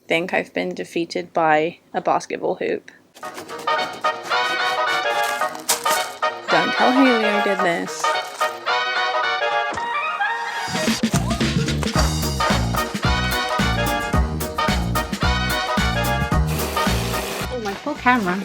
think I've been defeated by a basketball hoop. Don't tell Hayley I did this. Oh, my full camera.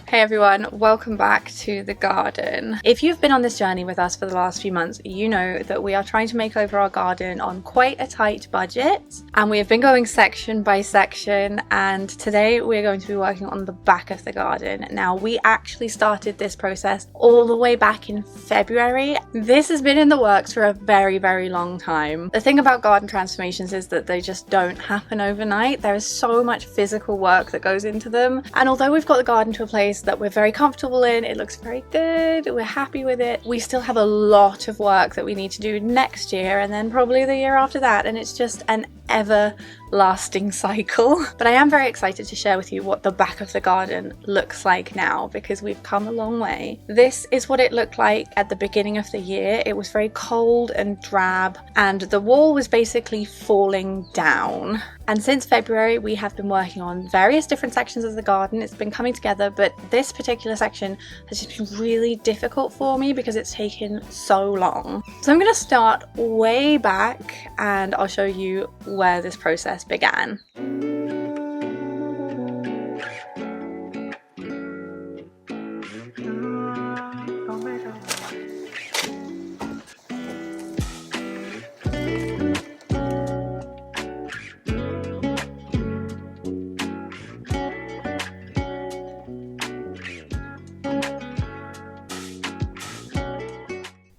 Hey everyone, welcome back to the garden. If you've been on this journey with us for the last few months, you know that we are trying to make over our garden on quite a tight budget, and we have been going section by section, and today we're going to be working on the back of the garden. Now, we actually started this process all the way back in February. This has been in the works for a very, very long time. The thing about garden transformations is that they just don't happen overnight. There is so much physical work that goes into them, and although we've got the garden to a place that we're very comfortable in, it looks very good, we're happy with it, we still have a lot of work that we need to do next year and then probably the year after that, and it's just an everlasting cycle. But I am very excited to share with you what the back of the garden looks like now, because we've come a long way. This is what it looked like at the beginning of the year. It was very cold and drab, and the wall was basically falling down. And since February, we have been working on various different sections of the garden. It's been coming together, but this particular section has just been really difficult for me because it's taken so long. So I'm going to start way back and I'll show you where this process began.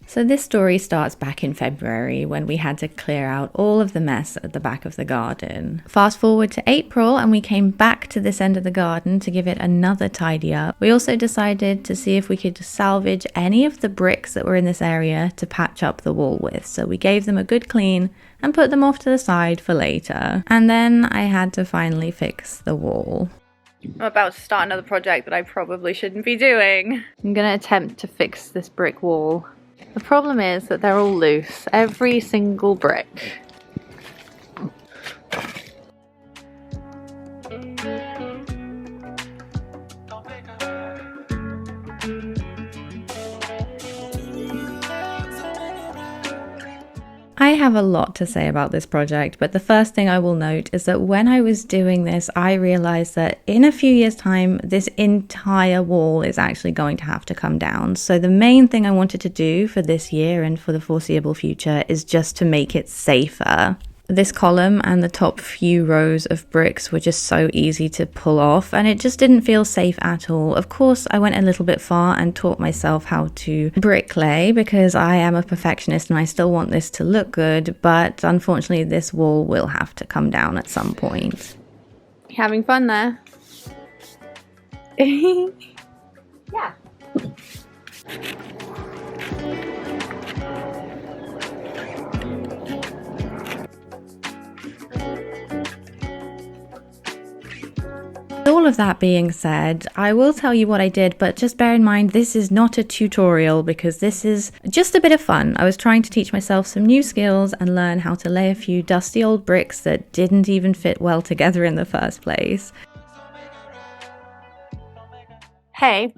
So this story starts back in February when we had to clear out all of the mess at the back of the garden. Fast forward to April and we came back to this end of the garden to give it another tidy up. We also decided to see if we could salvage any of the bricks that were in this area to patch up the wall with. So we gave them a good clean and put them off to the side for later. And then I had to finally fix the wall. I'm about to start another project that I probably shouldn't be doing. I'm going to attempt to fix this brick wall. The problem is that they're all loose, every single brick. I have a lot to say about this project, but the first thing I will note is that when I was doing this, I realized that in a few years' time, this entire wall is actually going to have to come down. So the main thing I wanted to do for this year and for the foreseeable future is just to make it safer. This column and the top few rows of bricks were just so easy to pull off, and it just didn't feel safe at all. Of course, I went a little bit far and taught myself how to bricklay because I am a perfectionist and I still want this to look good, but unfortunately this wall will have to come down at some point. Having fun there? Yeah. All of that being said, I will tell you what I did, but just bear in mind this is not a tutorial because this is just a bit of fun. I was trying to teach myself some new skills and learn how to lay a few dusty old bricks that didn't even fit well together in the first place. Hey,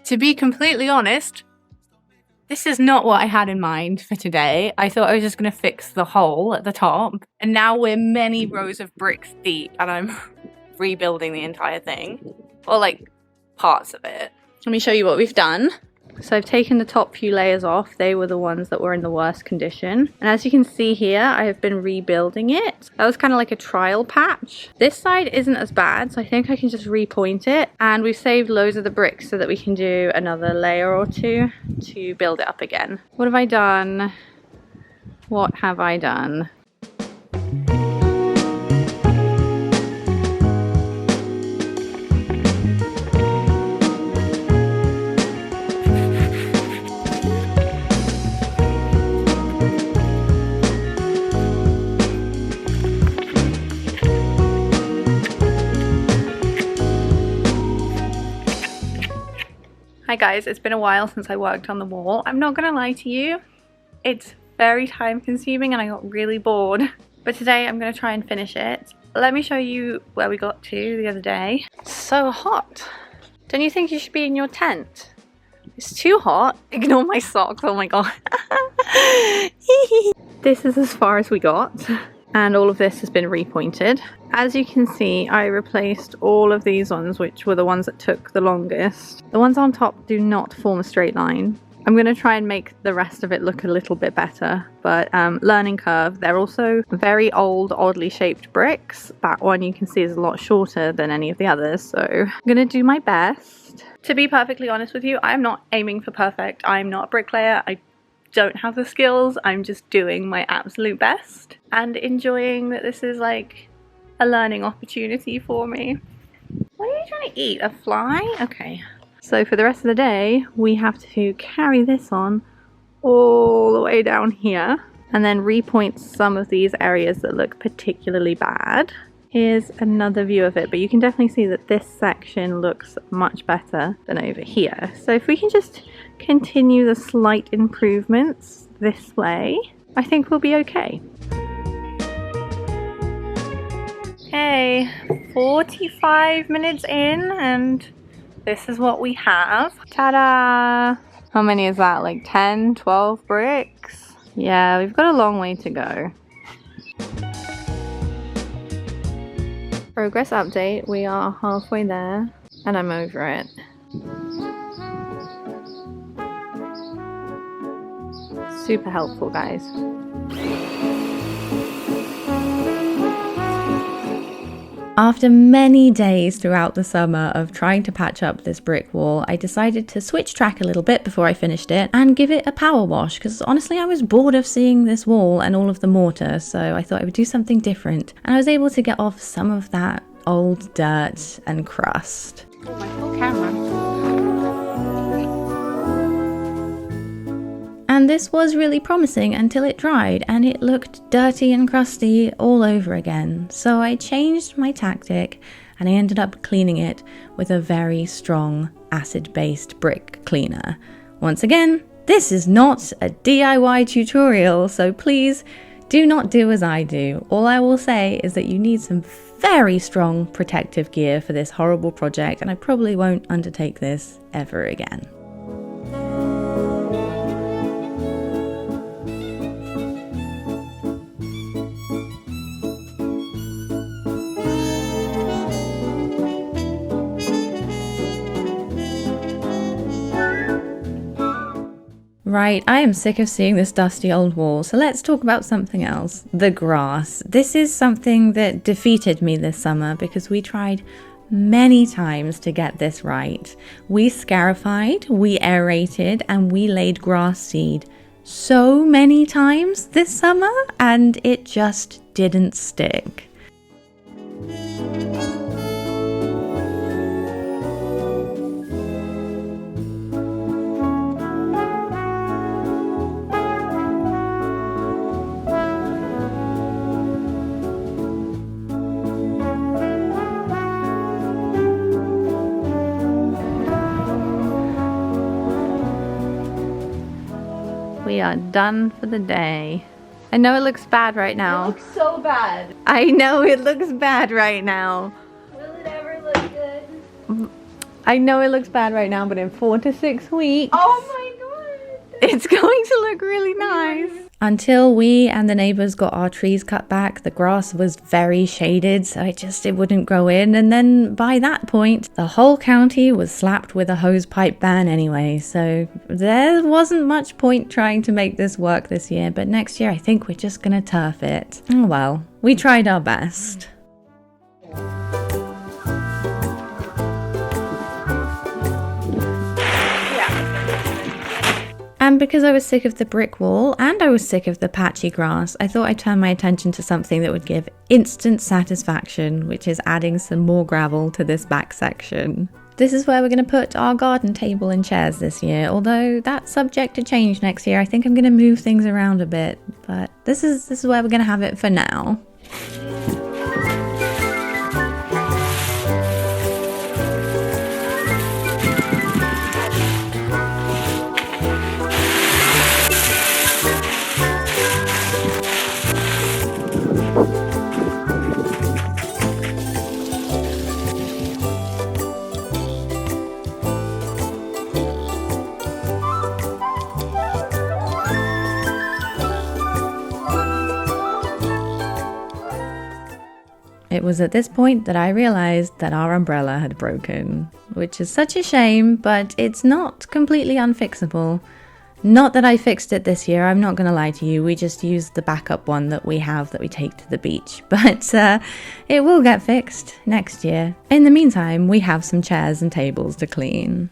to be completely honest, this is not what I had in mind for today. I thought I was just going to fix the hole at the top, and now we're many rows of bricks deep and I'm rebuilding the entire thing, or like parts of it. Let me show you what we've done. So I've taken the top few layers off. They were the ones that were in the worst condition, and as you can see here, I have been rebuilding it. That was kind of like a trial patch. This side isn't as bad, so I think I can just repoint it, and we've saved loads of the bricks so that we can do another layer or two to build it up again. What have I done? What have I done? Hi guys, it's been a while since I worked on the wall. I'm not gonna lie to you, it's very time consuming and I got really bored. But today I'm going to try and finish it. Let me show you where we got to the other day. It's so hot. Don't you think you should be in your tent? It's too hot. Ignore my socks, oh my god. This is as far as we got. And all of this has been repointed. As you can see, I replaced all of these ones, which were the ones that took the longest. The ones on top do not form a straight line. I'm going to try and make the rest of it look a little bit better, but learning curve. They're also very old, oddly shaped bricks. That one you can see is a lot shorter than any of the others, so I'm going to do my best. To be perfectly honest with you, I'm not aiming for perfect. I'm not a bricklayer. I don't have the skills. I'm just doing my absolute best and enjoying that this is like a learning opportunity for me. What are you trying to eat? A fly? Okay. So for the rest of the day, we have to carry this on all the way down here and then repoint some of these areas that look particularly bad. Here's another view of it, but you can definitely see that this section looks much better than over here. So if we can just continue the slight improvements this way, I think we'll be okay. Okay, 45 minutes in and this is what we have. Ta-da! How many is that? Like 10, 12 bricks? Yeah, we've got a long way to go. Progress update, we are halfway there and I'm over it. Super helpful, guys. After many days throughout the summer of trying to patch up this brick wall, I decided to switch track a little bit before I finished it and give it a power wash because honestly I was bored of seeing this wall and all of the mortar, so I thought I would do something different, and I was able to get off some of that old dirt and crust. Oh, my full camera. And this was really promising until it dried and it looked dirty and crusty all over again. So I changed my tactic and I ended up cleaning it with a very strong acid-based brick cleaner. Once again, this is not a DIY tutorial, so please do not do as I do. All I will say is that you need some very strong protective gear for this horrible project, and I probably won't undertake this ever again. Right, I am sick of seeing this dusty old wall, so let's talk about something else. The grass. This is something that defeated me this summer because we tried many times to get this right. We scarified, we aerated, and we laid grass seed so many times this summer, and it just didn't stick. We are done for the day. I know it looks bad right now. It looks so bad. I know it looks bad right now. Will it ever look good? I know it looks bad right now, but in 4 to 6 weeks, Oh my god! it's going to look really nice. Until we and the neighbors got our trees cut back, the grass was very shaded, so it wouldn't grow in. And then by that point, the whole county was slapped with a hose pipe ban anyway. So there wasn't much point trying to make this work this year. But next year, I think we're just gonna turf it. Oh well, we tried our best. And because I was sick of the brick wall and I was sick of the patchy grass, I thought I'd turn my attention to something that would give instant satisfaction, which is adding some more gravel to this back section. This is where we're going to put our garden table and chairs this year, although that's subject to change next year. I think I'm going to move things around a bit, but this is where we're going to have it for now. It was at this point that I realized that our umbrella had broken, which is such a shame, but it's not completely unfixable. Not that I fixed it this year, I'm not going to lie to you, we just used the backup one that we have that we take to the beach, but it will get fixed next year. In the meantime, we have some chairs and tables to clean.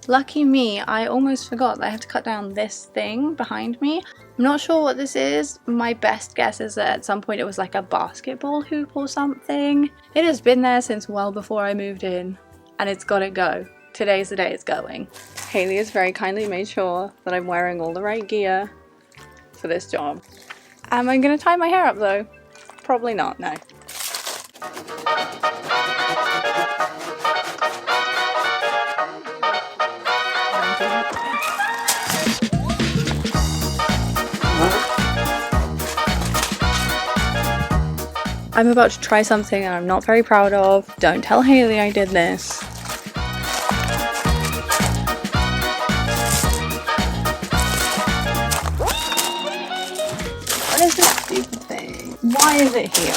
Lucky me, I almost forgot that I have to cut down this thing behind me. I'm not sure what this is. My best guess is that at some point it was like a basketball hoop or something. It has been there since well before I moved in, and it's gotta go. Today's the day it's going. Hayley has very kindly made sure that I'm wearing all the right gear for this job. Am I gonna tie my hair up though? Probably not, no. I'm about to try something and I'm not very proud of. Don't tell Hayley I did this. What is this stupid thing? Why is it here?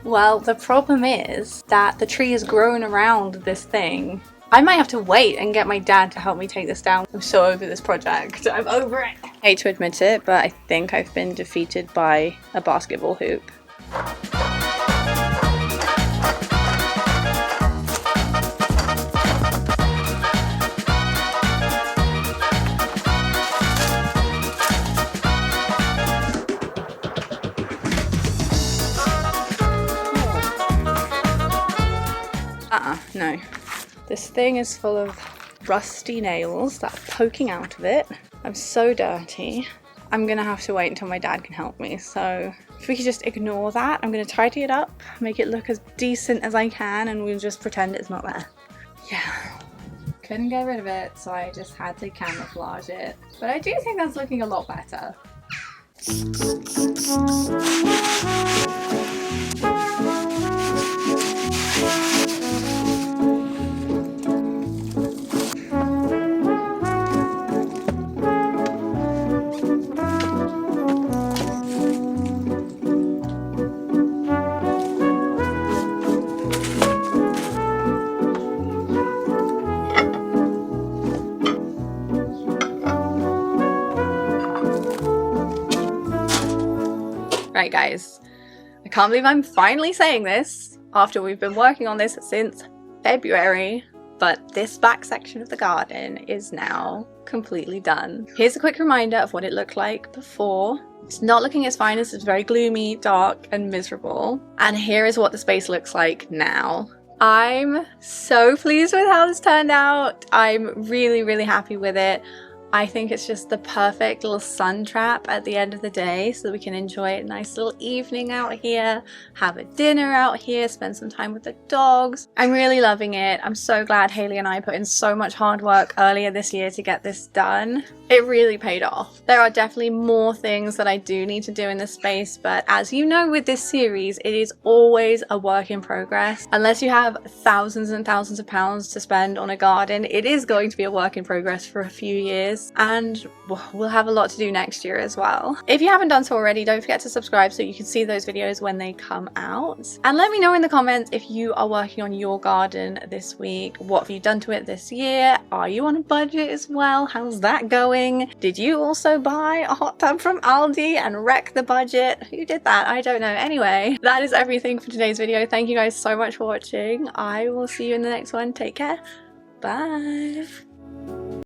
Well, the problem is that the tree has grown around this thing. I might have to wait and get my dad to help me take this down. I'm so over this project. I'm over it. I hate to admit it, but I think I've been defeated by a basketball hoop. No. This thing is full of rusty nails that are poking out of it. I'm so dirty. I'm gonna have to wait until my dad can help me. So if we could just ignore that, I'm gonna tidy it up, make it look as decent as I can, and we'll just pretend it's not there. Yeah. Couldn't get rid of it, so I just had to camouflage it. But I do think that's looking a lot better. Right guys, I can't believe I'm finally saying this after we've been working on this since February, but this back section of the garden is now completely done. Here's a quick reminder of what it looked like before. It's not looking as fine as it's very gloomy, dark and miserable. And here is what the space looks like now. I'm so pleased with how this turned out. I'm really, really happy with it. I think it's just the perfect little sun trap at the end of the day so that we can enjoy a nice little evening out here, have a dinner out here, spend some time with the dogs. I'm really loving it. I'm so glad Hayley and I put in so much hard work earlier this year to get this done. It really paid off. There are definitely more things that I do need to do in this space, but as you know with this series, it is always a work in progress. Unless you have thousands and thousands of pounds to spend on a garden, it is going to be a work in progress for a few years. And we'll have a lot to do next year as well. If you haven't done so already, don't forget to subscribe so you can see those videos when they come out. And let me know in the comments if you are working on your garden this week. What have you done to it this year? Are you on a budget as well? How's that going? Did you also buy a hot tub from Aldi and wreck the budget? Who did that? I don't know. Anyway, that is everything for today's video. Thank you guys so much for watching. I will see you in the next one. Take care. Bye.